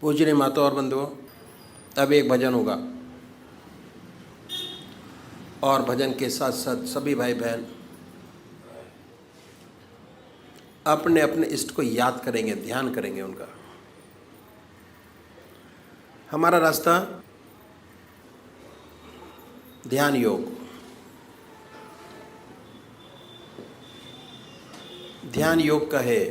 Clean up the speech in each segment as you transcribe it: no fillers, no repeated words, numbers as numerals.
पूजनीय माता और बंधुओं, अब एक भजन होगा और भजन के साथ साथ सभी भाई बहन अपने अपने इष्ट को याद करेंगे, ध्यान करेंगे उनका। हमारा रास्ता ध्यान योग, ध्यान योग का है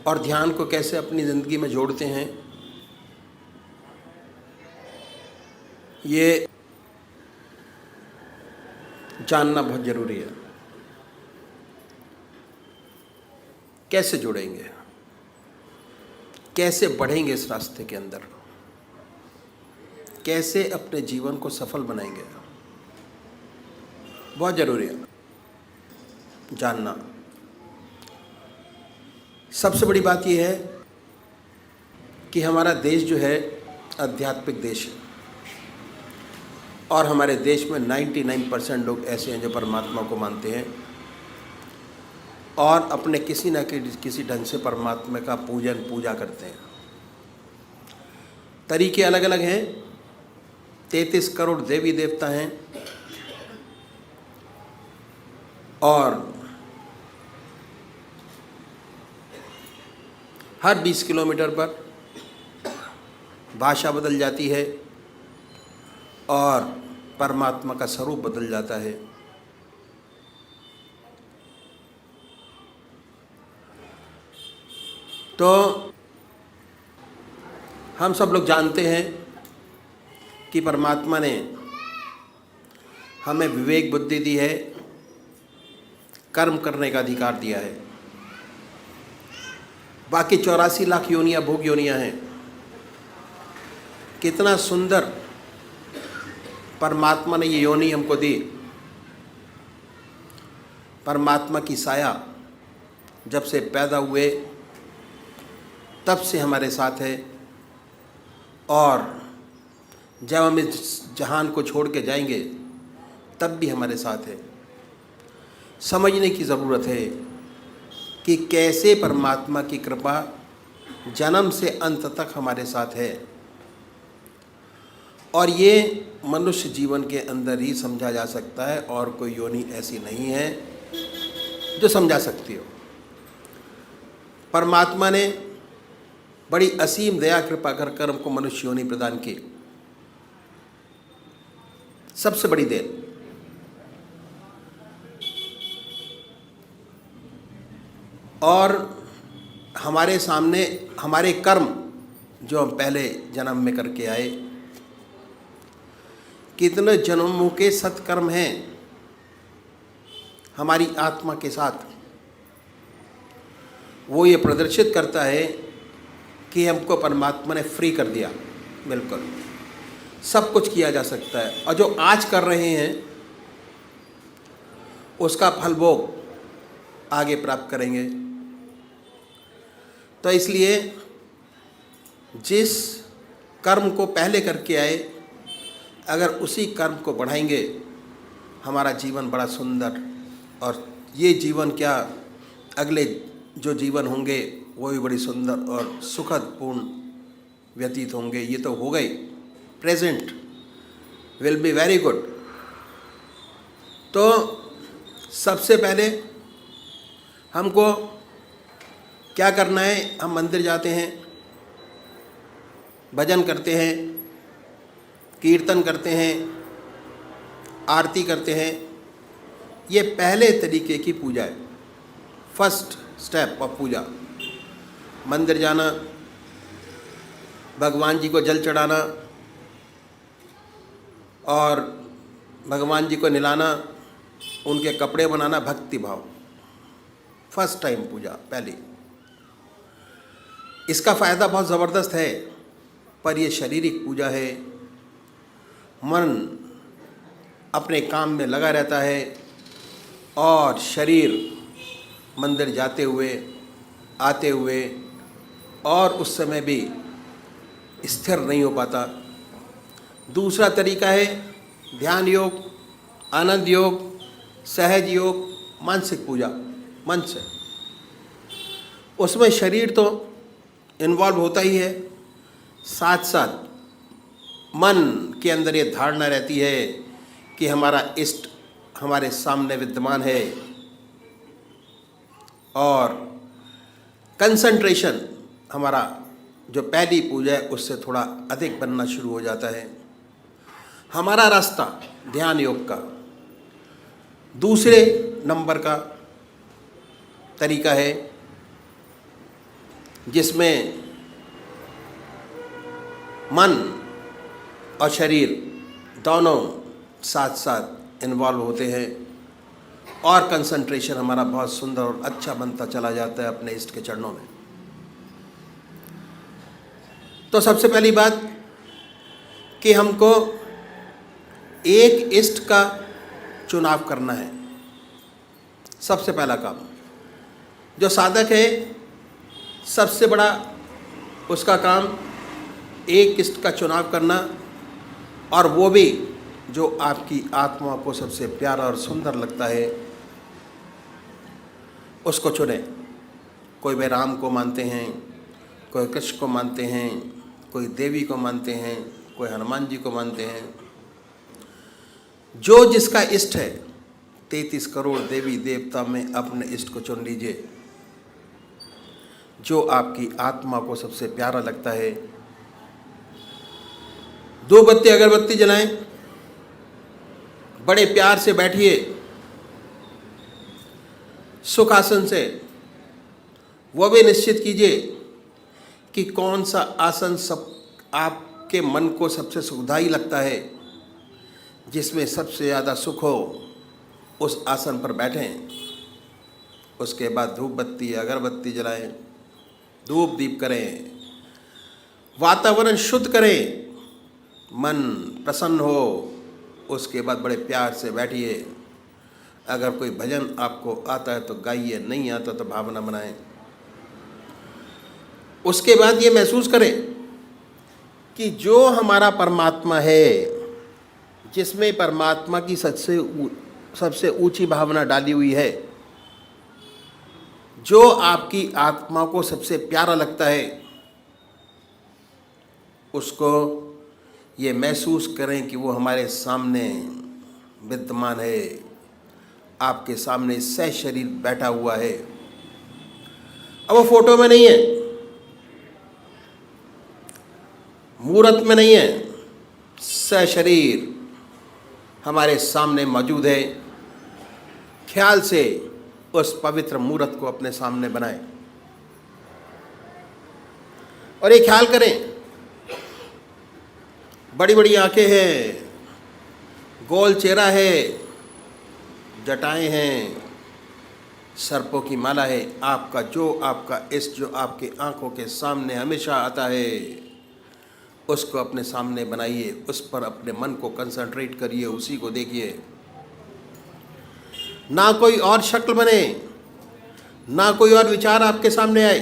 और ध्यान को कैसे अपनी ज़िंदगी में जोड़ते हैं ये जानना बहुत ज़रूरी है। कैसे जुड़ेंगे, कैसे बढ़ेंगे इस रास्ते के अंदर, कैसे अपने जीवन को सफल बनाएंगे, बहुत ज़रूरी है जानना। सबसे बड़ी बात यह है कि हमारा देश जो है आध्यात्मिक देश है और हमारे देश में 99% लोग ऐसे हैं जो परमात्मा को मानते हैं और अपने किसी न किसी ढंग से परमात्मा का पूजा करते हैं। तरीके अलग अलग हैं। 33 करोड़ देवी देवता हैं और हर 20 किलोमीटर पर भाषा बदल जाती है और परमात्मा का स्वरूप बदल जाता है। तो हम सब लोग जानते हैं कि परमात्मा ने हमें विवेक बुद्धि दी है, कर्म करने का अधिकार दिया है। बाकी 84 लाख योनियाँ भोग योनियाँ हैं। कितना सुंदर परमात्मा ने ये योनि हमको दी। परमात्मा की साया जब से पैदा हुए तब से हमारे साथ है और जब हम इस जहान को छोड़ के जाएंगे तब भी हमारे साथ है। समझने की ज़रूरत है कि कैसे परमात्मा की कृपा जन्म से अंत तक हमारे साथ है और ये मनुष्य जीवन के अंदर ही समझा जा सकता है और कोई योनि ऐसी नहीं है जो समझा सकती हो। परमात्मा ने बड़ी असीम दया कृपा कर हमको मनुष्य योनि प्रदान की। सबसे बड़ी देन। और हमारे सामने हमारे कर्म जो हम पहले जन्म में करके आए, कितने जन्मों के सत्कर्म हैं हमारी आत्मा के साथ, वो ये प्रदर्शित करता है कि हमको परमात्मा ने फ्री कर दिया। बिल्कुल सब कुछ किया जा सकता है और जो आज कर रहे हैं उसका फल भोग आगे प्राप्त करेंगे। तो इसलिए जिस कर्म को पहले करके आए, अगर उसी कर्म को बढ़ाएंगे हमारा जीवन बड़ा सुंदर, और ये जीवन क्या अगले जो जीवन होंगे वो भी बड़ी सुंदर और सुखद पूर्ण व्यतीत होंगे। ये तो हो गई, present will be very good. तो सबसे पहले हमको क्या करना है, हम मंदिर जाते हैं, भजन करते हैं, कीर्तन करते हैं, आरती करते हैं। ये पहले तरीके की पूजा है, फर्स्ट स्टेप ऑफ पूजा। मंदिर जाना, भगवान जी को जल चढ़ाना और भगवान जी को नहलाना, उनके कपड़े बनाना, भक्ति भाव, फर्स्ट टाइम पूजा पहली। इसका फ़ायदा बहुत ज़बरदस्त है, पर यह शारीरिक पूजा है। मन अपने काम में लगा रहता है और शरीर मंदिर जाते हुए आते हुए और उस समय भी स्थिर नहीं हो पाता। दूसरा तरीका है ध्यान योग, आनंद योग, सहज योग, मानसिक पूजा, मन से। उसमें शरीर तो इन्वॉल्व होता ही है, साथ साथ मन के अंदर ये धारणा रहती है कि हमारा इष्ट हमारे सामने विद्यमान है, और कंसंट्रेशन हमारा जो पहली पूजा है उससे थोड़ा अधिक बनना शुरू हो जाता है। हमारा रास्ता ध्यान योग का दूसरे नंबर का तरीका है, जिसमें मन और शरीर दोनों साथ साथ इन्वॉल्व होते हैं और कंसंट्रेशन हमारा बहुत सुंदर और अच्छा बनता चला जाता है अपने इष्ट के चरणों में। तो सबसे पहली बात कि हमको एक इष्ट का चुनाव करना है। सबसे पहला काम जो साधक है, सबसे बड़ा उसका काम एक इष्ट का चुनाव करना, और वो भी जो आपकी आत्मा को सबसे प्यारा और सुंदर लगता है उसको चुने। कोई वे राम को मानते हैं, कोई कृष्ण को मानते हैं, कोई देवी को मानते हैं, कोई हनुमान जी को मानते हैं। जो जिसका इष्ट है, 33 करोड़ देवी देवता में अपने इष्ट को चुन लीजिए, जो आपकी आत्मा को सबसे प्यारा लगता है। दो बत्ती अगरबत्ती जलाएं, बड़े प्यार से बैठिए सुखासन से। वह भी निश्चित कीजिए कि कौन सा आसन सब आपके मन को सबसे सुखदायी लगता है, जिसमें सबसे ज़्यादा सुख हो, उस आसन पर बैठें। उसके बाद धूप बत्ती अगरबत्ती जलाएं, धूप दीप करें, वातावरण शुद्ध करें, मन प्रसन्न हो। उसके बाद बड़े प्यार से बैठिए। अगर कोई भजन आपको आता है तो गाइए, नहीं आता तो भावना बनाएं। उसके बाद ये महसूस करें कि जो हमारा परमात्मा है, जिसमें परमात्मा की सबसे ऊंची भावना डाली हुई है, जो आपकी आत्मा को सबसे प्यारा लगता है, उसको ये महसूस करें कि वो हमारे सामने विद्यमान है, आपके सामने सह शरीर बैठा हुआ है। अब वो फोटो में नहीं है, मूर्त में नहीं है, सह शरीर हमारे सामने मौजूद है। ख्याल से उस पवित्र मूर्त को अपने सामने बनाएं और ये ख्याल करें, बड़ी बड़ी आंखें हैं, गोल चेहरा है, जटाएं हैं, सर्पों की माला है। आपका इष्ट जो आपके आंखों के सामने हमेशा आता है, उसको अपने सामने बनाइए, उस पर अपने मन को कंसंट्रेट करिए, उसी को देखिए। ना कोई और शक्ल बने, ना कोई और विचार आपके सामने आए,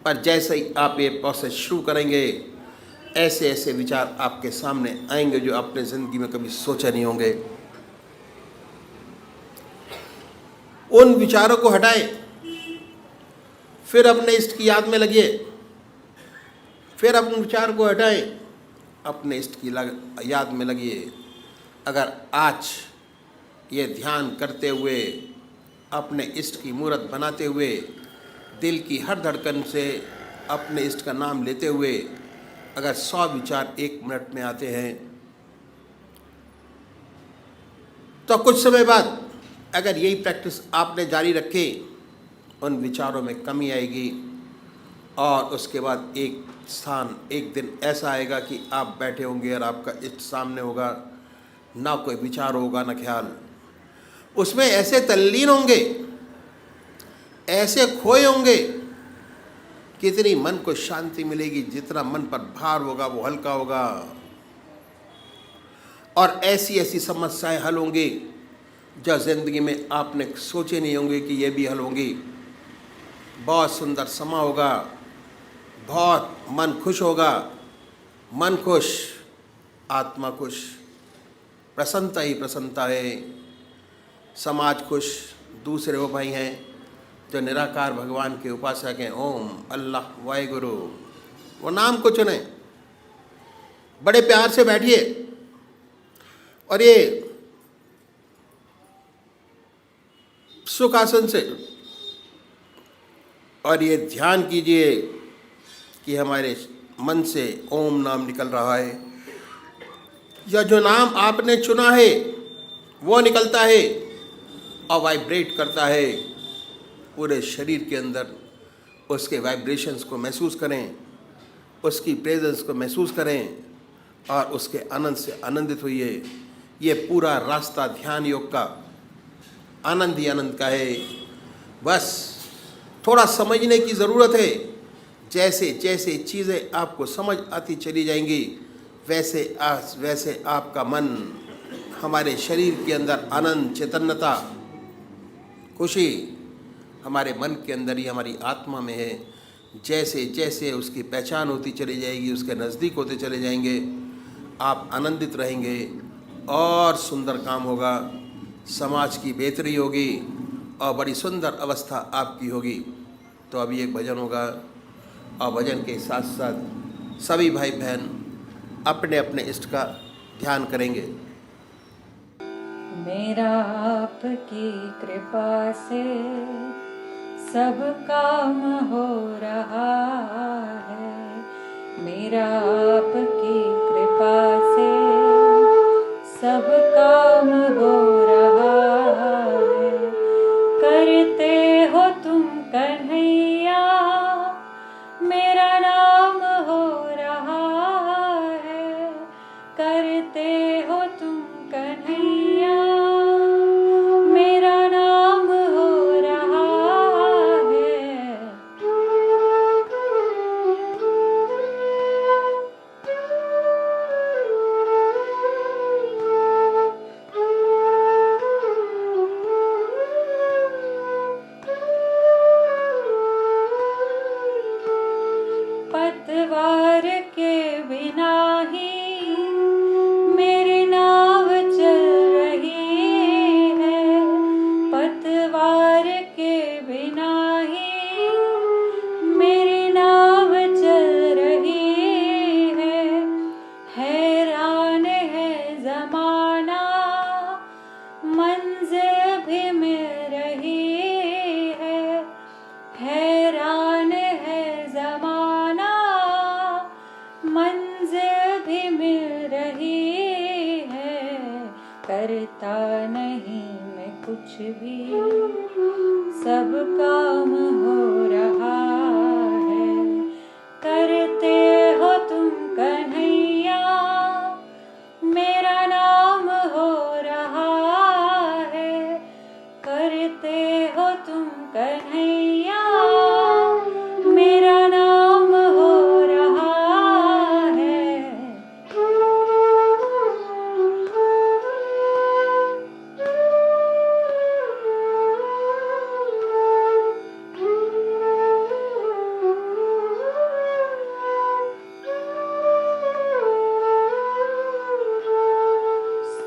पर जैसे ही आप ये प्रोसेस शुरू करेंगे, ऐसे ऐसे विचार आपके सामने आएंगे जो आपने ज़िंदगी में कभी सोचे नहीं होंगे। उन विचारों को हटाएं, फिर अपने इष्ट की याद में लगिए। फिर अपने विचार को हटाएं, अपने इष्ट की याद में लगिए। अगर आज ये ध्यान करते हुए, अपने इष्ट की मूर्त बनाते हुए, दिल की हर धड़कन से अपने इष्ट का नाम लेते हुए अगर 100 विचार 1 मिनट में आते हैं, तो कुछ समय बाद अगर यही प्रैक्टिस आपने जारी रखी, उन विचारों में कमी आएगी। और उसके बाद एक दिन ऐसा आएगा कि आप बैठे होंगे और आपका इष्ट सामने होगा, ना कोई विचार होगा ना ख्याल। उसमें ऐसे तल्लीन होंगे, ऐसे खोए होंगे, कितनी मन को शांति मिलेगी। जितना मन पर भार होगा वो हल्का होगा, और ऐसी ऐसी समस्याएं हल होंगी जो जिंदगी में आपने सोचे नहीं होंगे कि ये भी हल होंगी। बहुत सुंदर समा होगा, बहुत मन खुश होगा। मन खुश, आत्मा खुश, प्रसन्नता ही प्रसन्नता है। समाज खुश, दूसरे वो भाई हैं जो निराकार भगवान के उपासक हैं, ओम, अल्लाह, वाहेगुरु, वो नाम को चुने, बड़े प्यार से बैठिए और ये सुखासन से और ये ध्यान कीजिए कि हमारे मन से ओम नाम निकल रहा है, या जो नाम आपने चुना है वो निकलता है और वाइब्रेट करता है पूरे शरीर के अंदर। उसके वाइब्रेशंस को महसूस करें, उसकी प्रेजेंस को महसूस करें और उसके आनंद से आनंदित होइए। ये पूरा रास्ता ध्यान योग का आनंद ही आनंद का है। बस थोड़ा समझने की ज़रूरत है। जैसे जैसे चीज़ें आपको समझ आती चली जाएंगी वैसे आपका मन, हमारे शरीर के अंदर आनंद, चैतन्यता, खुशी हमारे मन के अंदर ही, हमारी आत्मा में है। जैसे जैसे उसकी पहचान होती चली जाएगी, उसके नज़दीक होते चले जाएंगे, आप आनंदित रहेंगे और सुंदर काम होगा, समाज की बेहतरी होगी और बड़ी सुंदर अवस्था आपकी होगी। तो अभी एक भजन होगा और भजन के साथ साथ सभी भाई बहन अपने अपने इष्ट का ध्यान करेंगे। मेरा आपकी कृपा से सब काम हो रहा है, मेरा आपकी कृपा से सब काम हो रहा है। करते हो तुम कन्हैया, मेरा नाम हो रहा है। करते हो तुम कन्हैया, मेरा नाम हो रहा है। पतवार के बिना ही मेरी नाव चल रही है, पतवार के बिना ही मेरी नाव चल रही है। हैरान है ज़माना, मंज़िल भी मिल रही है। हैरान है ज़माना, मंज़िल भी मिल रही है। करता नहीं मैं कुछ भी, सब काम हो रहा है। करते हो तुम कन्हैया, मेरा नाम हो रहा है। करते हो तुम कन्हैया, मेरा नाम हो रहा है।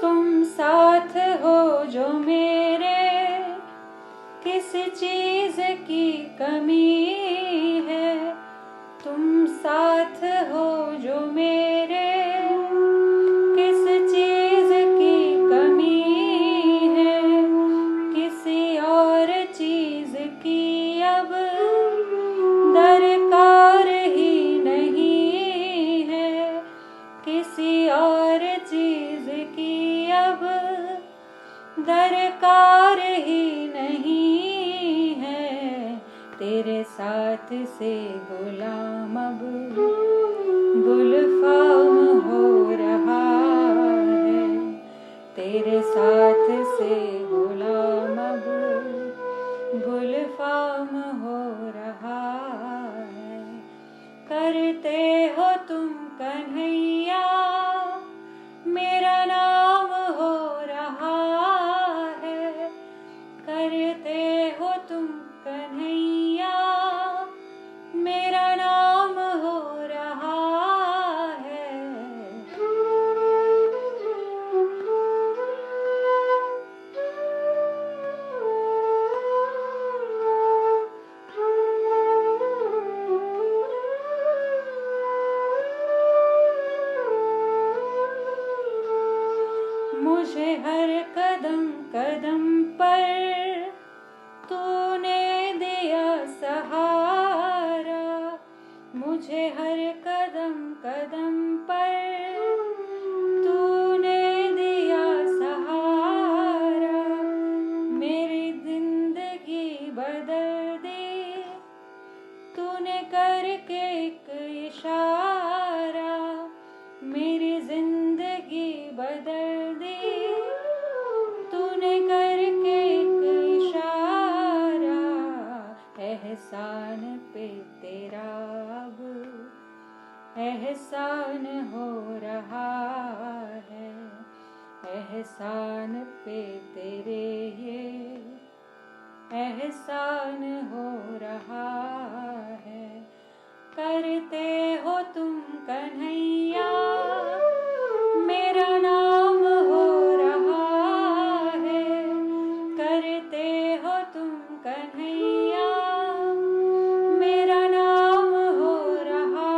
तुम साथ हो जो मेरे, किस चीज़ की कमी है। तुम साथ हो जो मेरे, किस चीज़ की कमी है। किसी और चीज़ की अब दरकार ही नहीं है। किसी और चीज़ की अब दरकार ही नहीं है। तेरे साथ से गुलाम अब गुलफाम हो रहा है। तेरे साथ से गुलाम अब गुलफाम हो रहा है। करते हो तुम कन्हैया, मेरा नाम हो रहा है। करते हो तुम कन्हैया, मेरा नाम हो रहा है। एहसान हो रहा है, एहसान पे तेरे ये एहसान हो रहा है। करते हो तुम कन्हैया, मेरा नाम हो रहा है। करते हो तुम कन्हैया, मेरा नाम हो रहा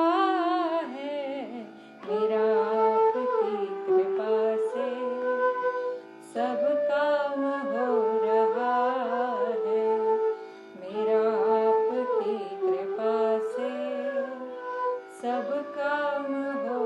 है। मेरा आपकी कृपा से सब काम हो रहा है। मेरा आपकी कृपा से सब काम हो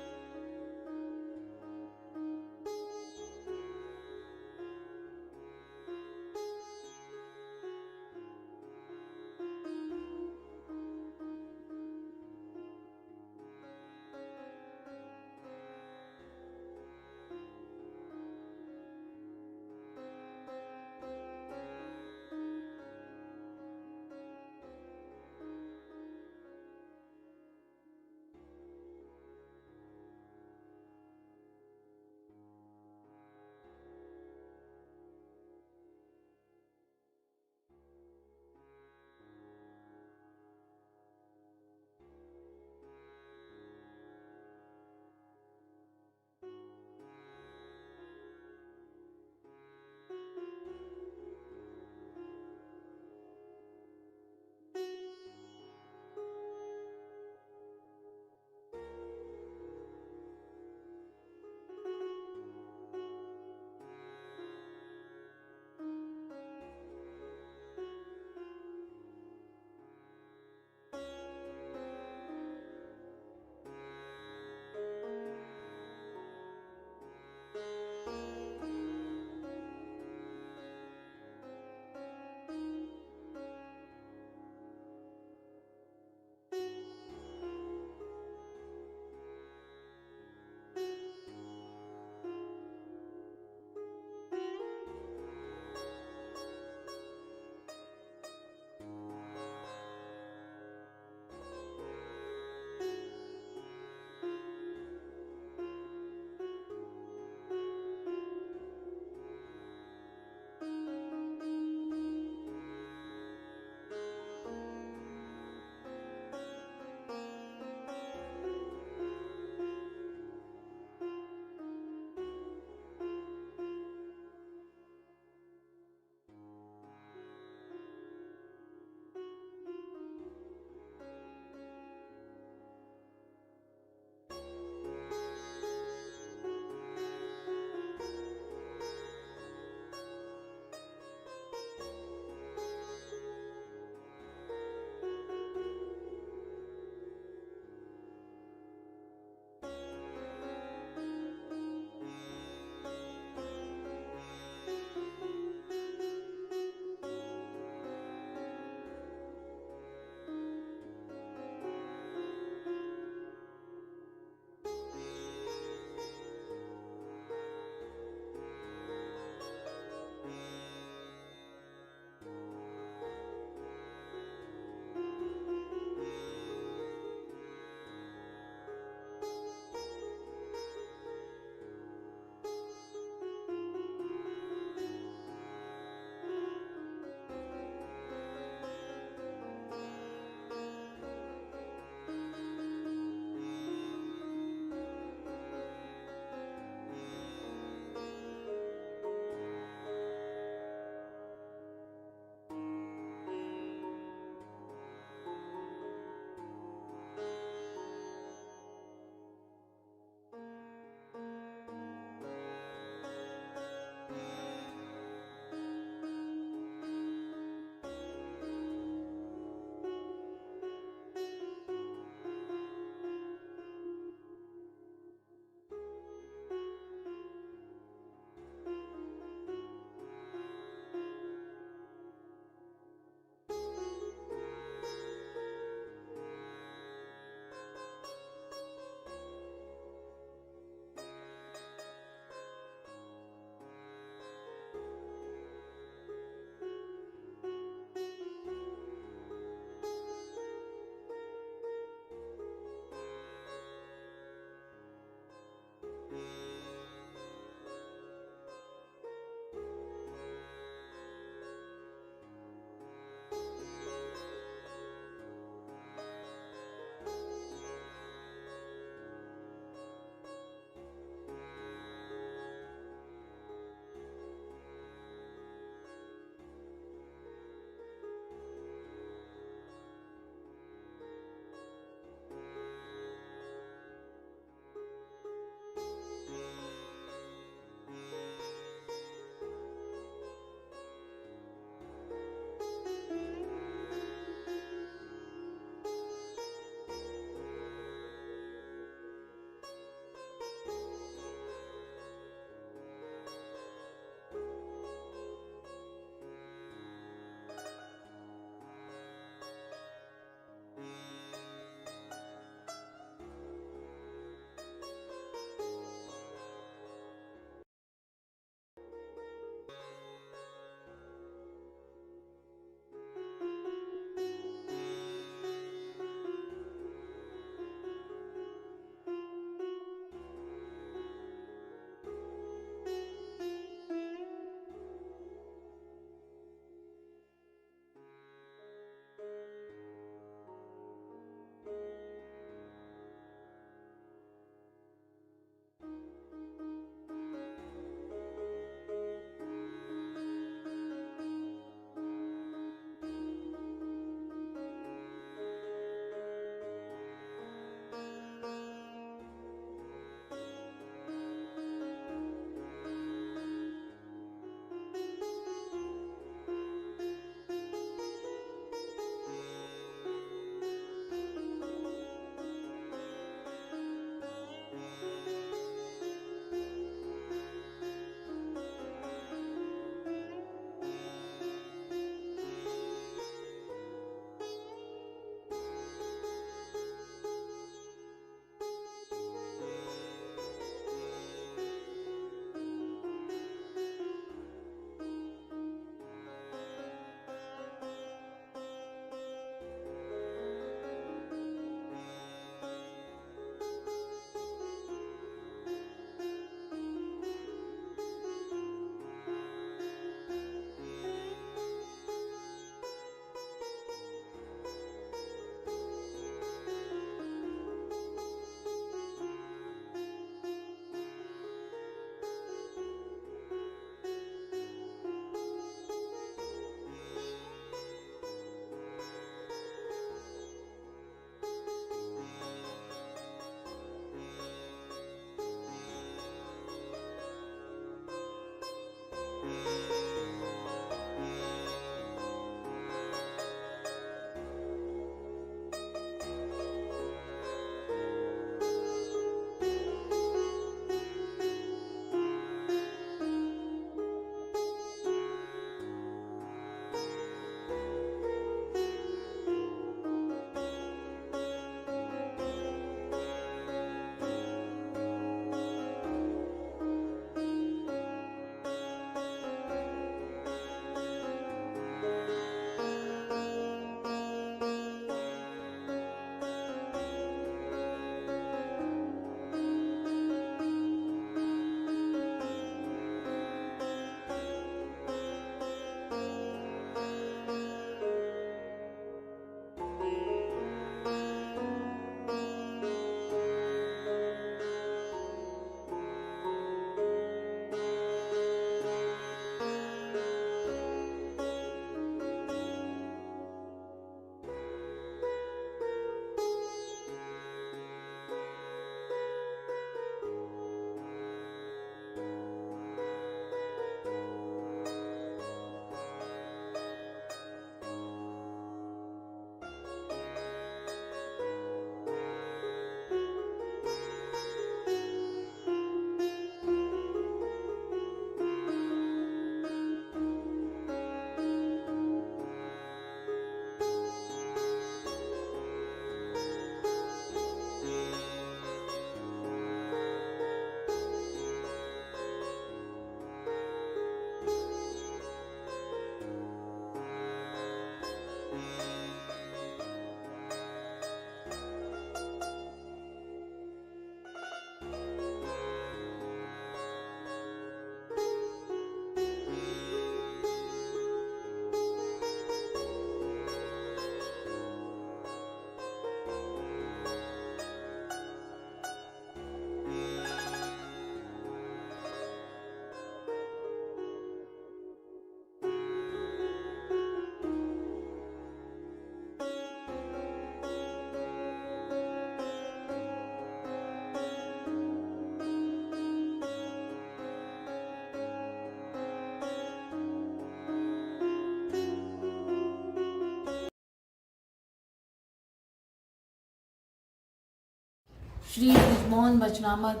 श्री ब्रजमोहन वचनामृत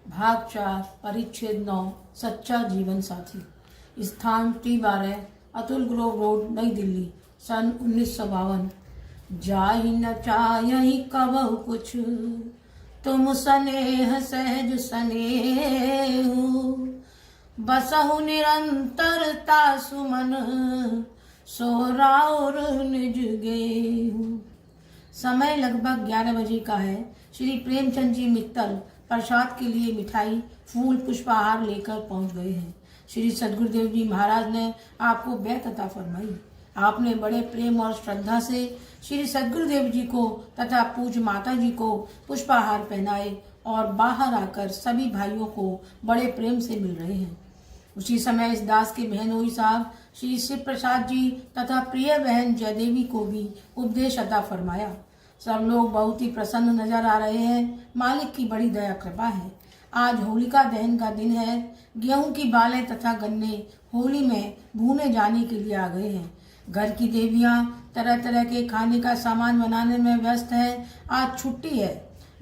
भाग 4 परिच्छेद 9 सच्चा जीवन साथी। स्थान T12 अतुल ग्रोव रोड नई दिल्ली सन 1952। जाहि न चाहि कबहु कुछ तुम स्नेह सहज स्नेहु बसहु निरंतरता सुमन सोराउर निज गेहु। समय लगभग 11 बजे का है। श्री प्रेमचंद जी मित्तल प्रसाद के लिए मिठाई फूल पुष्पहार लेकर पहुंच गए हैं। श्री सद्गुरुदेव जी महाराज ने आपको बैत अता फरमाई। आपने बड़े प्रेम और श्रद्धा से श्री सद्गुरुदेव जी को तथा पूज्य माता जी को पुष्पहार पहनाए और बाहर आकर सभी भाइयों को बड़े प्रेम से मिल रहे हैं। उसी समय इस दास के बहनोई साहब श्री शिव प्रसाद जी तथा प्रिय बहन जयदेवी को भी उपदेश अता फरमाया। सब लोग बहुत ही प्रसन्न नजर आ रहे हैं। मालिक की बड़ी दया कृपा है। आज होलिका दहन का दिन है। गेहूं की बालें तथा गन्ने होली में भूने जाने के लिए आ गए हैं। घर की देवियां तरह तरह के खाने का सामान बनाने में व्यस्त हैं। आज छुट्टी है।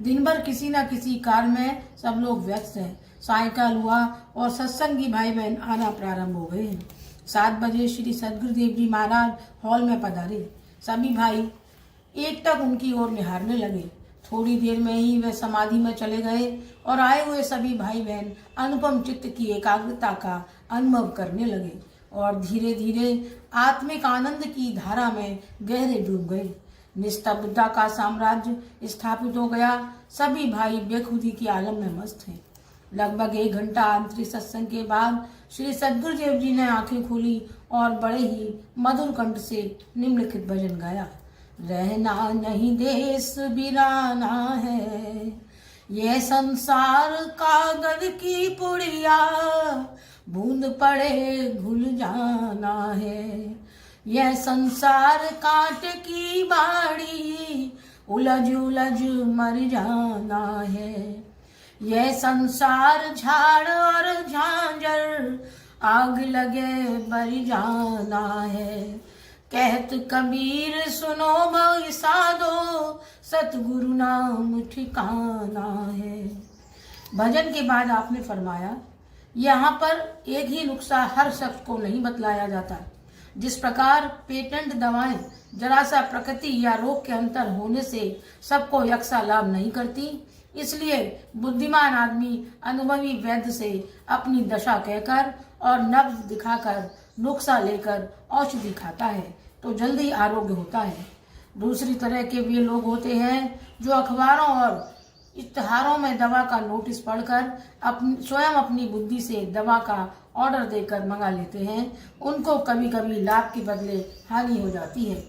दिन भर किसी न किसी कार्य में सब लोग व्यस्त हैं। सायंकाल हुआ और सत्संगी भाई बहन आना प्रारंभ हो गए हैं। 7 बजे श्री सद्गुरुदेव जी महाराज हॉल में पधारे। सभी भाई एक टक उनकी ओर निहारने लगे। थोड़ी देर में ही वे समाधि में चले गए और आए हुए सभी भाई बहन अनुपम चित्त की एकाग्रता का अनुभव करने लगे और धीरे धीरे आत्मिक आनंद की धारा में गहरे डूब गए। निस्तब्धता का साम्राज्य स्थापित हो गया। सभी भाई बेखुदी की आलम में मस्त हैं। लगभग 1 घंटा आंतरिक सत्संग के बाद श्री सद्गुरुदेव जी ने आंखें खोली और बड़े ही मधुर कंठ से निम्नलिखित भजन गाया। रहना नहीं देश बिराना है, यह संसार कागज की पुड़िया, बूंद पड़े घुल जाना है। यह संसार कांट की बाड़ी, उलझ उलझ मर जाना है। यह संसार झाड़ और झांझर, आग लगे बर जाना है। कहत कबीर सुनो भई साधो, सतगुरु नाम ठिकाना है। भजन के बाद आपने फरमाया, यहाँ पर एक ही नुस्खा हर शख्स को नहीं बतलाया जाता। जिस प्रकार पेटेंट दवाएं जरा सा प्रकृति या रोग के अंतर होने से सबको यकसा लाभ नहीं करती, इसलिए बुद्धिमान आदमी अनुभवी वैद्य से अपनी दशा कहकर और नब्ज दिखाकर नुस्खा लेकर औषधि खाता है तो जल्दी आरोग्य होता है। दूसरी तरह के वे लोग होते हैं जो अखबारों और इश्तहारों में दवा का नोटिस पढ़कर स्वयं अपनी बुद्धि से दवा का ऑर्डर देकर मंगा लेते हैं। उनको कभी कभी लाभ के बदले हानि हो जाती है।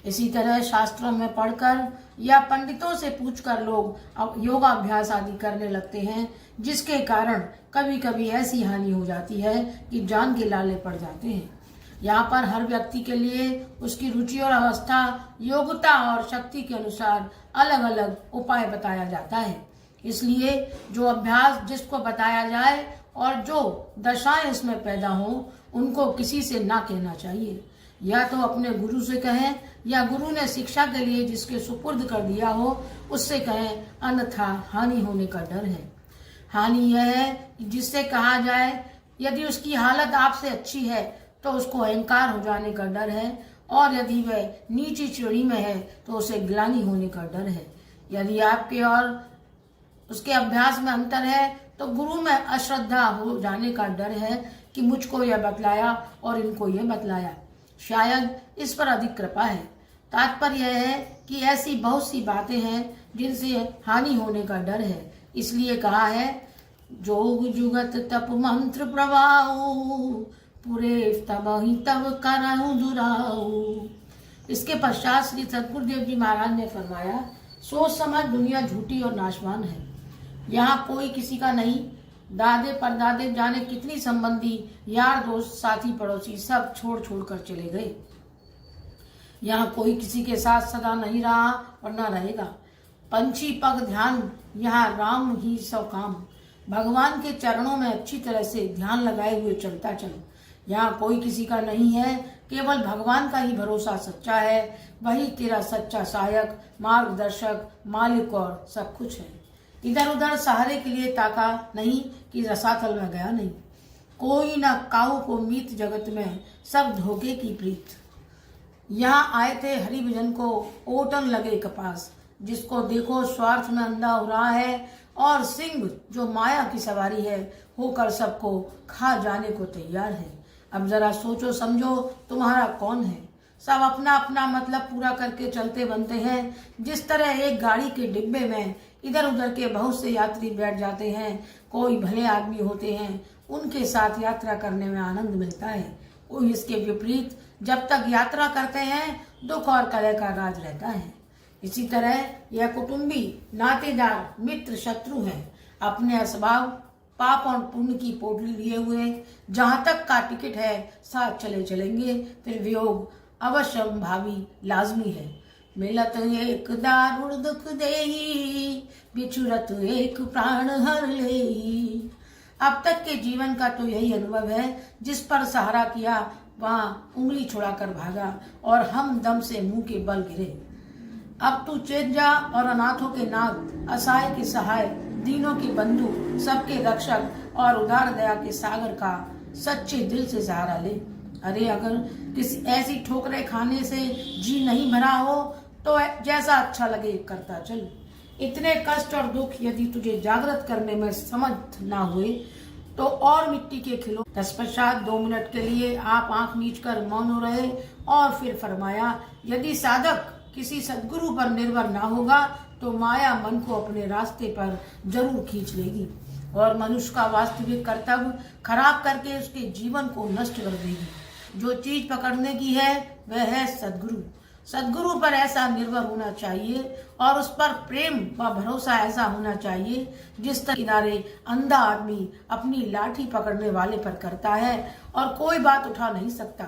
इसी तरह शास्त्रों में पढ़कर या पंडितों से पूछकर लोग योगाभ्यास आदि करने लगते हैं, जिसके कारण कभी कभी ऐसी हानि हो जाती है कि जान के लाले पड़ जाते हैं। यहाँ पर हर व्यक्ति के लिए उसकी रुचि और अवस्था, योग्यता और शक्ति के अनुसार अलग अलग उपाय बताया जाता है। इसलिए जो अभ्यास जिसको बताया जाए और जो दशाएं इसमें पैदा हो, उनको किसी से ना कहना चाहिए। या तो अपने गुरु से कहें या गुरु ने शिक्षा के लिए जिसके सुपुर्द कर दिया हो उससे कहें, अन्यथा हानि होने का डर है। हानि यह है कि जिससे कहा जाए यदि उसकी हालत आपसे अच्छी है तो उसको अहंकार हो जाने का डर है, और यदि वह नीची श्रेणी में है तो उसे ग्लानि होने का डर है। यदि आपके और उसके अभ्यास में अंतर है तो गुरु में अश्रद्धा हो जाने का डर है कि मुझको यह बतलाया और इनको यह बतलाया। शायद इस पर अधिक कृपा है। तात्पर्य यह है कि ऐसी बहुत सी बातें हैं जिनसे हानि होने का डर है। इसलिए कहा है, जोग जुगत तप मंत्र प्रवाहु, पूरे तब ही तब करहु दुराऊ। इसके पश्चात श्री सद्गुरुदेव जी महाराज ने फरमाया, सोच समझ दुनिया झूठी और नाशवान है। यहाँ कोई किसी का नहीं। दादे परदादे जाने कितनी संबंधी, यार दोस्त, साथी पड़ोसी सब छोड़ छोड़ कर चले गए। यहाँ कोई किसी के साथ सदा नहीं रहा और न रहेगा। पंछी पग ध्यान, यहाँ राम ही सौ काम। भगवान के चरणों में अच्छी तरह से ध्यान लगाए हुए चलता चलो। यहाँ कोई किसी का नहीं है, केवल भगवान का ही भरोसा सच्चा है। वही तेरा सच्चा सहायक, मार्गदर्शक, मालिक और सब कुछ है। इधर उधर सहारे के लिए ताका नहीं कि रसातल में गया नहीं। कोई न काऊ को मीत जगत में, सब धोखे की प्रीत। यहाँ आए थे हरि भजन को, ओटन लगे कपास। जिसको देखो स्वार्थ में अंधा हो रहा है, और सिंह जो माया की सवारी है, होकर सबको खा जाने को तैयार है। अब जरा सोचो समझो, तुम्हारा कौन है? सब अपना अपना मतलब पूरा करके चलते बनते हैं। जिस तरह एक गाड़ी के डिब्बे में इधर उधर के बहुत से यात्री बैठ जाते हैं। कोई भले आदमी होते हैं, उनके साथ यात्रा करने में आनंद मिलता है। कोई इसके विपरीत जब तक यात्रा करते हैं, दुख और कलह का राज रहता है। इसी तरह यह कुटुंबी, नातेदार, मित्र, शत्रु हैं। अपने असबाब, पाप और पुण्य की पोटली लिए हुए जहां तक का टिकट है, साथ चले चलेंगे। फिर वियोग अवश्य भावी लाजमी है। मिलत एक दारुण दुख देही, बिछुरत एक प्राण हर लेही। अब तक के जीवन का तो यही अनुभव है। जिस पर सहारा किया वहां उंगली छुड़ाकर भागा और हम दम से मुंह के बल गिरे। अब तू चेत जा और अनाथों के नाथ, असहाय के सहाय, दीनों के बंधु, सबके रक्षक और उदार दया के सागर का सच्चे दिल से सहारा ले। अरे अगर किसी ऐसी ठोकरें खाने से जी नहीं भरा हो तो जैसा अच्छा लगे करता चल। इतने कष्ट और दुख यदि तुझे जागृत करने में समर्थ ना हुए तो और मिट्टी के खिलो। तत्पश्चात 2 मिनट के लिए आप आंख मीचकर मौन हो रहे और फिर फरमाया, यदि साधक किसी सद्गुरु पर निर्भर ना होगा तो माया मन को अपने रास्ते पर जरूर खींच लेगी और मनुष्य का वास्तविक कर्तव्य खराब करके उसके जीवन को नष्ट कर देगी। जो चीज पकड़ने की है वह है सद्गुरु। सद्गुरु पर ऐसा निर्भर होना चाहिए और उस पर प्रेम व भरोसा ऐसा होना चाहिए जिस तरह किनारे अंधा आदमी अपनी लाठी पकड़ने वाले पर करता है और कोई बात उठा नहीं सकता।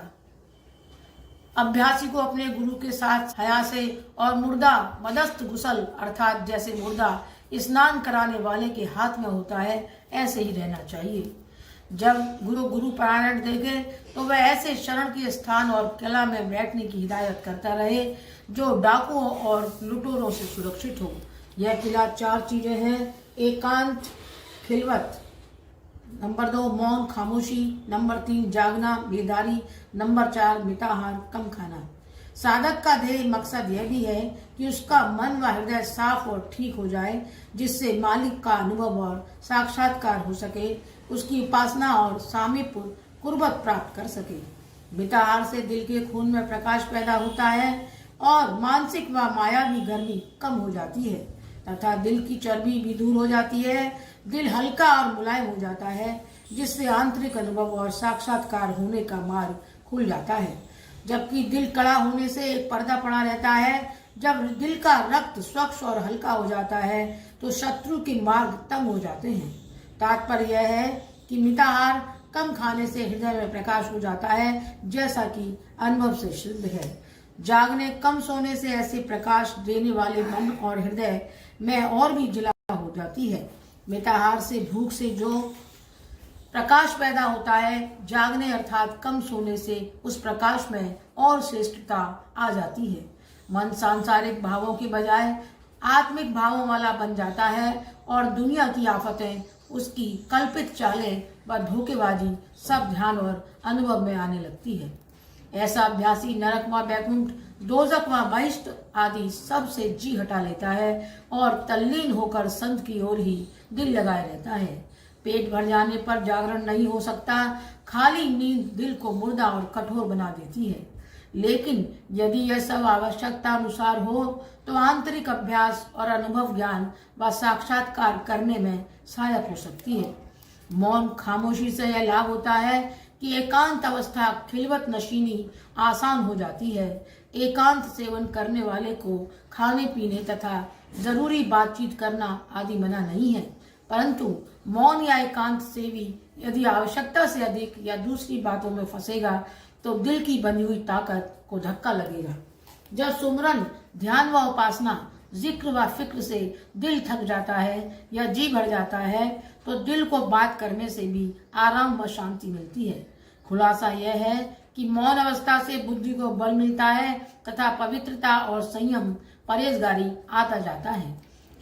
अभ्यासी को अपने गुरु के साथ हया से और मुर्दा मदस्त गुसल अर्थात जैसे मुर्दा स्नान कराने वाले के हाथ में होता है, ऐसे ही रहना चाहिए। जब गुरु पारायण देखे तो वह ऐसे शरण के स्थान और किला में बैठने की हिदायत करता रहे जो डाकुओं और लुटेरों से सुरक्षित हो। यह किला 4 चीजें हैं: एकांत, खिलवत, नंबर 2 मौन खामोशी, नंबर 3 जागना बेदारी, नंबर 4 मिताहार कम खाना। साधक का ध्येय मकसद यह भी है कि उसका मन व हृदय साफ और ठीक हो जाए, जिससे मालिक का अनुभव और साक्षात्कार हो सके, उसकी उपासना और सामीप्य कुर्बत प्राप्त कर सके। मिताहार से दिल के खून में प्रकाश पैदा होता है और मानसिक व मायावी गर्मी कम हो जाती है तथा दिल की चर्बी भी दूर हो जाती है। दिल हल्का और मुलायम हो जाता है, जिससे आंतरिक अनुभव और साक्षात्कार होने का मार्ग खुल जाता है। जबकि दिल कड़ा होने से एक पर्दा पड़ा रहता है। जब दिल का रक्त स्वच्छ और हल्का हो जाता है तो शत्रु के मार्ग तंग हो जाते हैं। तात्पर्य यह है कि मिताहार कम खाने से हृदय में प्रकाश हो जाता है, जैसा कि अनुभव से सिद्ध है। जागने कम सोने से ऐसे प्रकाश देने वाले मन और हृदय में और भी जिला हो जाती है। मिताहार से भूख से जो प्रकाश पैदा होता है, जागने अर्थात कम सोने से उस प्रकाश में और श्रेष्ठता आ जाती है। मन सांसारिक भावों की बजाय आत्मिक भावों वाला बन जाता है और दुनिया की आफतें, उसकी कल्पित चालें व धोखेबाजी सब ध्यान और अनुभव में आने लगती है। ऐसा अभ्यासी नरक व बैकुंठ, दोजख व बहिष्ठ आदि सब से जी हटा लेता है और तल्लीन होकर संत की ओर ही दिल लगाए रहता है। पेट भर जाने पर जागरण नहीं हो सकता। खाली नींद दिल को मुर्दा और कठोर बना देती है। लेकिन यदि यह सब आवश्यकता अनुसार हो तो आंतरिक अभ्यास और अनुभव ज्ञान व साक्षात्कार करने में सहायक हो सकती है। मौन खामोशी से यह लाभ होता है कि एकांत अवस्था खिलवत नशीनी आसान हो जाती है। एकांत सेवन करने वाले को खाने पीने तथा जरूरी बातचीत करना आदि मना नहीं है, परंतु मौन या एकांत सेवी यदि आवश्यकता से अधिक या दूसरी बातों में फंसेगा तो दिल की बनी हुई ताकत को धक्का लगेगा। जब सुमरन, ध्यान व उपासना, जिक्र व फिक्र से दिल थक जाता है या जी भर जाता है तो दिल को बात करने से भी आराम व शांति मिलती है। खुलासा यह है कि मौन अवस्था से बुद्धि को बल मिलता है तथा पवित्रता और संयम, परहेजगारी आता जाता है।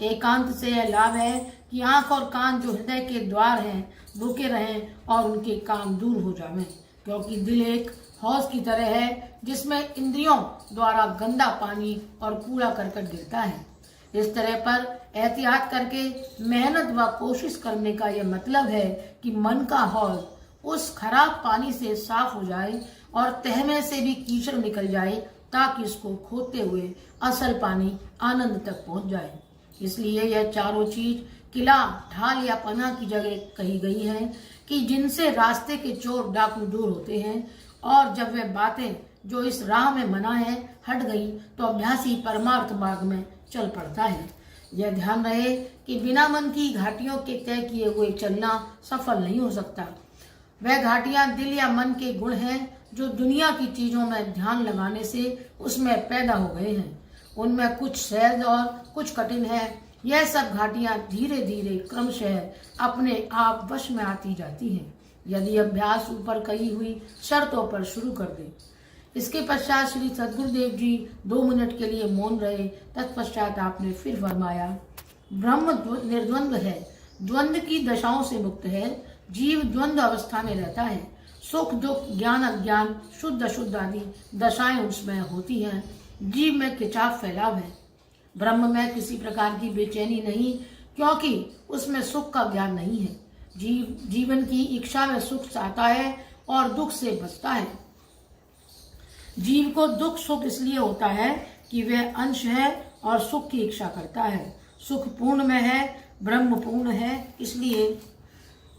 एकांत से यह लाभ है कि आंख और कान जो हृदय के द्वार हैं रुके रहें और उनके काम दूर हो जाएं, क्योंकि दिल एक हौज की तरह है जिसमें इंद्रियों द्वारा गंदा पानी और कूड़ा करकट गिरता है। इस तरह पर एहतियात करके मेहनत व कोशिश करने का यह मतलब है कि मन का हौज उस खराब पानी से साफ हो जाए और तह में से भी कीचड़ निकल जाए, ताकि इसको खोदते हुए असल पानी आनंद तक पहुंच जाए। इसलिए यह चारों चीज किला, ढाल या पनाह की जगह कही गई है कि जिनसे रास्ते के चोर डाकू दूर होते हैं, और जब वे बातें जो इस राह में मना है हट गई तो अभ्यासी परमार्थ मार्ग में चल पड़ता है। यह ध्यान रहे कि बिना मन की घाटियों के तय किए हुए चलना सफल नहीं हो सकता। वह घाटियां दिल या मन के गुण हैं जो दुनिया की चीजों में ध्यान लगाने से उसमें पैदा हो गए हैं। उनमें कुछ सहज और कुछ कठिन है। यह सब घाटियां धीरे धीरे क्रमशः अपने आप वश में आती जाती हैं, यदि अभ्यास ऊपर कही हुई शर्तों पर शुरू कर दे। इसके पश्चात श्री सद्गुरुदेव जी 2 मिनट के लिए मौन रहे। तत्पश्चात आपने फिर फरमाया, ब्रह्म निर्द्वंद्व है, द्वंद्व की दशाओं से मुक्त है। जीव द्वंद्व अवस्था में रहता है। सुख दुख, ज्ञान अज्ञान, शुद्ध अशुद्ध आदि दशाएं उसमें होती हैं। जीव में खिंचाव फैलाव है। ब्रह्म में किसी प्रकार की बेचैनी नहीं, क्योंकि उसमें सुख का ज्ञान नहीं है। जीवन की इच्छा में सुख चाहता है और दुख से बचता है। जीव को दुख सुख इसलिए होता है कि वह अंश है और सुख की इच्छा करता है। सुख पूर्ण में है, ब्रह्म पूर्ण है, इसलिए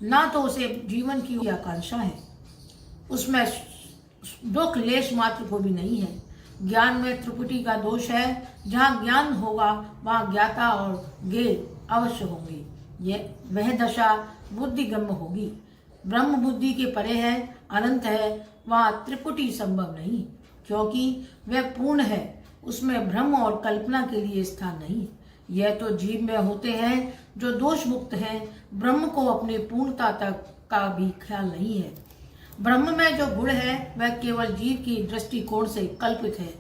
ना तो उसे जीवन की आकांक्षा है, उसमें दुख लेश मात्र को भी नहीं है। ज्ञान में त्रिपुटी का दोष है। जहाँ ज्ञान होगा वहाँ ज्ञाता और ज्ञेय अवश्य होंगे। यह वह दशा बुद्धिगम्य होगी। ब्रह्म बुद्धि के परे है, अनंत है, वहाँ त्रिपुटी संभव नहीं, क्योंकि वह पूर्ण है। उसमें भ्रम और कल्पना के लिए स्थान नहीं। यह तो जीव में होते हैं जो दोष मुक्त हैं। ब्रह्म को अपनी पूर्णता तक का भी ख्याल नहीं है। ब्रह्म में जो गुण है वह केवल जीव की दृष्टिकोण से कल्पित है।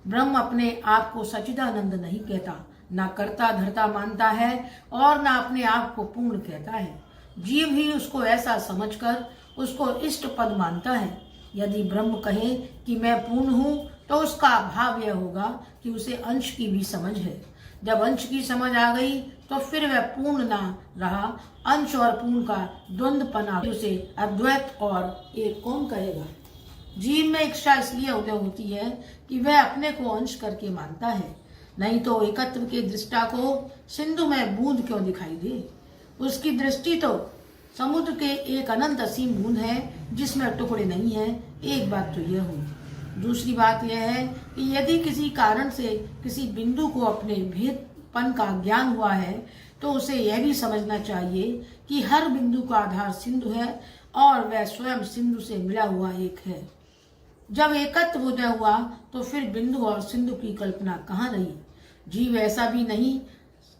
ब्रह्म अपने आप को सच्चिदानंद नहीं कहता, ना कर्ता धर्ता मानता है और ना अपने आप को पूर्ण कहता है। जीव ही उसको ऐसा समझकर उसको इष्ट पद मानता है। यदि ब्रह्म कहे कि मैं पूर्ण हूँ तो उसका भाव यह होगा कि उसे अंश की भी समझ है। जब अंश की समझ आ गई तो फिर वह पूर्ण ना रहा। अंश और पूर्ण का द्वंद्वपना उसे अद्वैत और एक कौन कहेगा। जीव में इच्छा इसलिए उदय होती है कि वह अपने को अंश करके मानता है, नहीं तो एकत्व के दृष्टा को सिंधु में बूंद क्यों दिखाई दे। उसकी दृष्टि तो समुद्र के एक अनंत असीम बूंद है जिसमें टुकड़े नहीं है। एक बात तो यह हुई। दूसरी बात यह है कि यदि किसी कारण से किसी बिंदु को अपने भेदपन का ज्ञान हुआ है तो उसे यह भी समझना चाहिए कि हर बिंदु का आधार सिंधु है और वह स्वयं सिंधु से मिला हुआ एक है। जब एकत्व उदय हुआ तो फिर बिंदु और सिंधु की कल्पना कहाँ रही। जीव ऐसा भी नहीं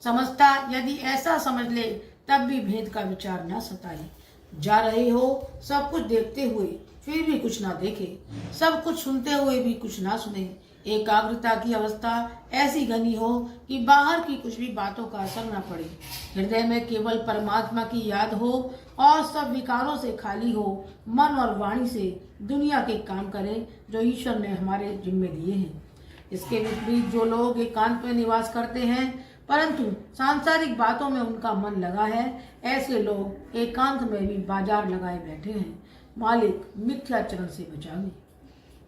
समझता। यदि ऐसा समझ ले तब भी भेद का विचार न सताए। जा रहे हो सब कुछ देखते हुए फिर भी कुछ ना देखे, सब कुछ सुनते हुए भी कुछ ना सुने। एकाग्रता की अवस्था ऐसी घनी हो कि बाहर की कुछ भी बातों का असर न पड़े। हृदय में केवल परमात्मा की याद हो और सब विकारों से खाली हो। मन और वाणी से दुनिया के काम करे जो ईश्वर ने हमारे जिम्मे दिए हैं। इसके विपरीत जो लोग एकांत में निवास करते हैं परंतु सांसारिक बातों में उनका मन लगा है, ऐसे लोग एकांत में भी बाजार लगाए बैठे हैं। मालिक मिथ्याचरण से बचावे।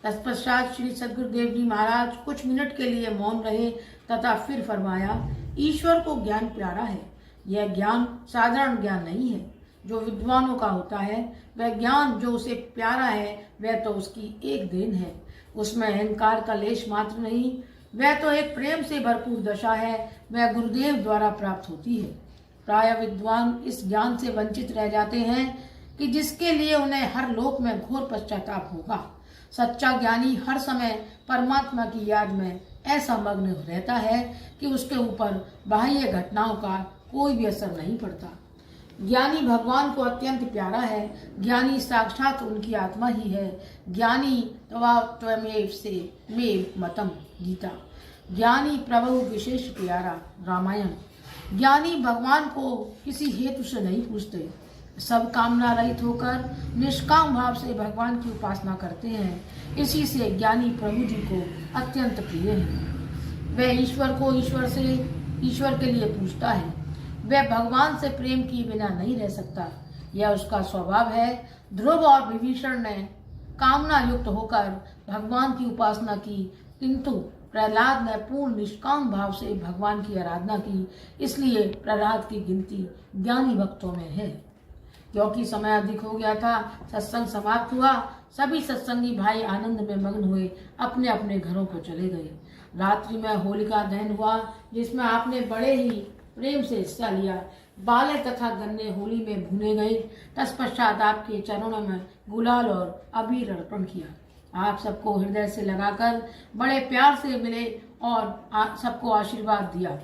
तत्पश्चात श्री सद्गुरुदेव जी महाराज कुछ मिनट के लिए मौन रहे तथा फिर फरमाया, ईश्वर को ज्ञान प्यारा है। यह ज्ञान साधारण ज्ञान नहीं है जो विद्वानों का होता है। वह ज्ञान जो उसे प्यारा है वह तो उसकी एक देन है। उसमें अहंकार का लेश मात्र नहीं, वह तो एक प्रेम से भरपूर दशा है। वह गुरुदेव द्वारा प्राप्त होती है। प्राय विद्वान इस ज्ञान से वंचित रह जाते हैं कि जिसके लिए उन्हें हर लोक में घोर पश्चाताप होगा। सच्चा ज्ञानी हर समय परमात्मा की याद में ऐसा मग्न रहता है कि उसके ऊपर बाह्य घटनाओं का कोई भी असर नहीं पड़ता। ज्ञानी भगवान को अत्यंत प्यारा है। ज्ञानी साक्षात उनकी आत्मा ही है। ज्ञानी त्वमेव से मेव मतम गीता। ज्ञानी प्रभु विशेष प्यारा रामायण। ज्ञानी भगवान को किसी हेतु से नहीं पूछते, सब कामना रहित होकर निष्काम भाव से भगवान की उपासना करते हैं। इसी से ज्ञानी प्रभु जी को अत्यंत प्रिय है। वह ईश्वर को ईश्वर के लिए पूछता है। वह भगवान से प्रेम किए बिना नहीं रह सकता, यह उसका स्वभाव है। ध्रुव और विभीषण ने कामना युक्त होकर भगवान की उपासना की, किंतु प्रहलाद ने पूर्ण निष्काम भाव से भगवान की आराधना की। इसलिए प्रहलाद की गिनती ज्ञानी भक्तों में है। क्योंकि समय अधिक हो गया था, सत्संग समाप्त हुआ। सभी सत्संगी भाई आनंद में मग्न हुए अपने अपने घरों को चले गए। रात्रि में होलिका दहन हुआ, जिसमें आपने बड़े ही प्रेम से हिस्सा लिया। बाले तथा गन्ने होली में भुने गए। तत्पश्चात आपके चरणों में गुलाल और अबीर अर्पण किया। आप सबको हृदय से लगाकर बड़े प्यार से मिले और सबको आशीर्वाद दिया।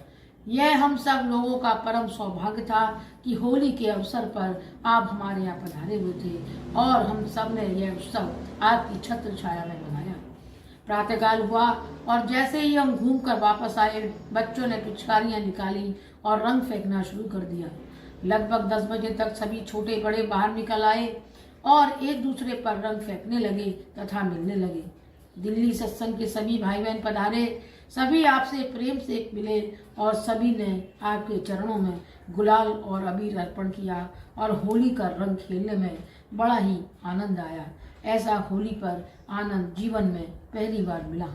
यह हम सब लोगों का परम सौभाग्य था कि होली के अवसर पर आप हमारे यहाँ पधारे हुए थे और हम सब ने यह उत्सव आपकी छत्र छाया में मनाया। प्रातःकाल हुआ और जैसे ही हम घूमकर वापस आए, बच्चों ने पिचकारियां निकाली और रंग फेंकना शुरू कर दिया। लगभग 10 बजे तक सभी छोटे बड़े बाहर निकल आए और एक दूसरे पर रंग फेंकने लगे तथा मिलने लगे। दिल्ली सत्संग के सभी भाई बहन पधारे, सभी आपसे प्रेम से मिले और सभी ने आपके चरणों में गुलाल और अबीर अर्पण किया और होली का रंग खेलने में बड़ा ही आनंद आया। ऐसा होली पर आनंद जीवन में पहली बार मिला।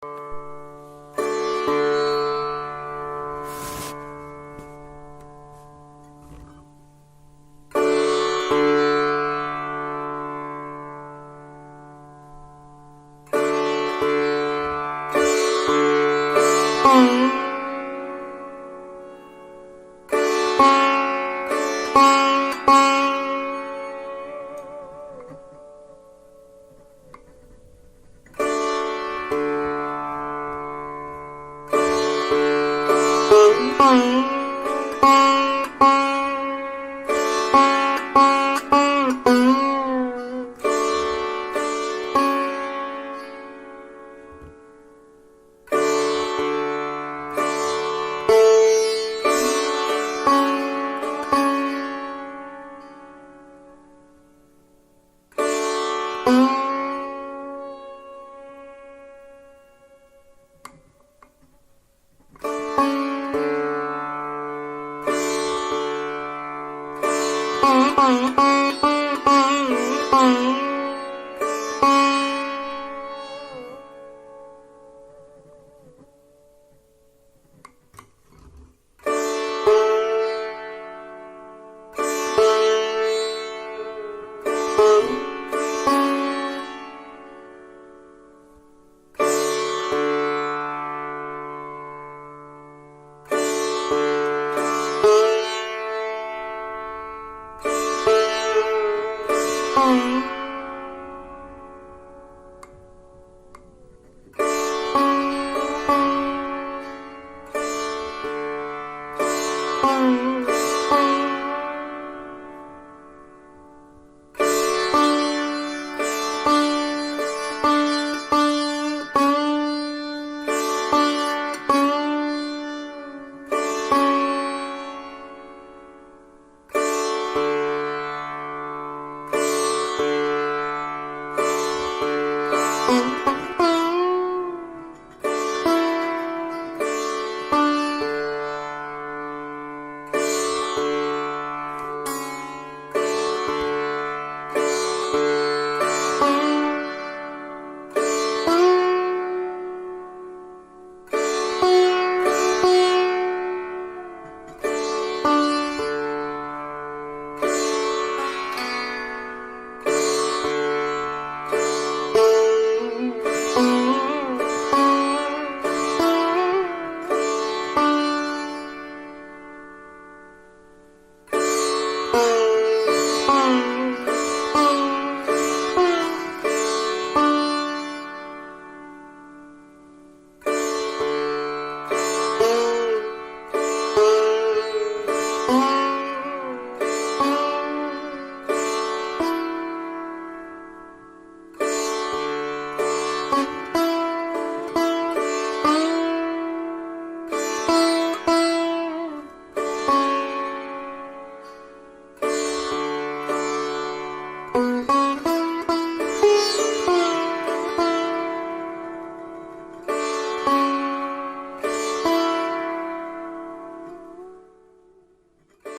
है।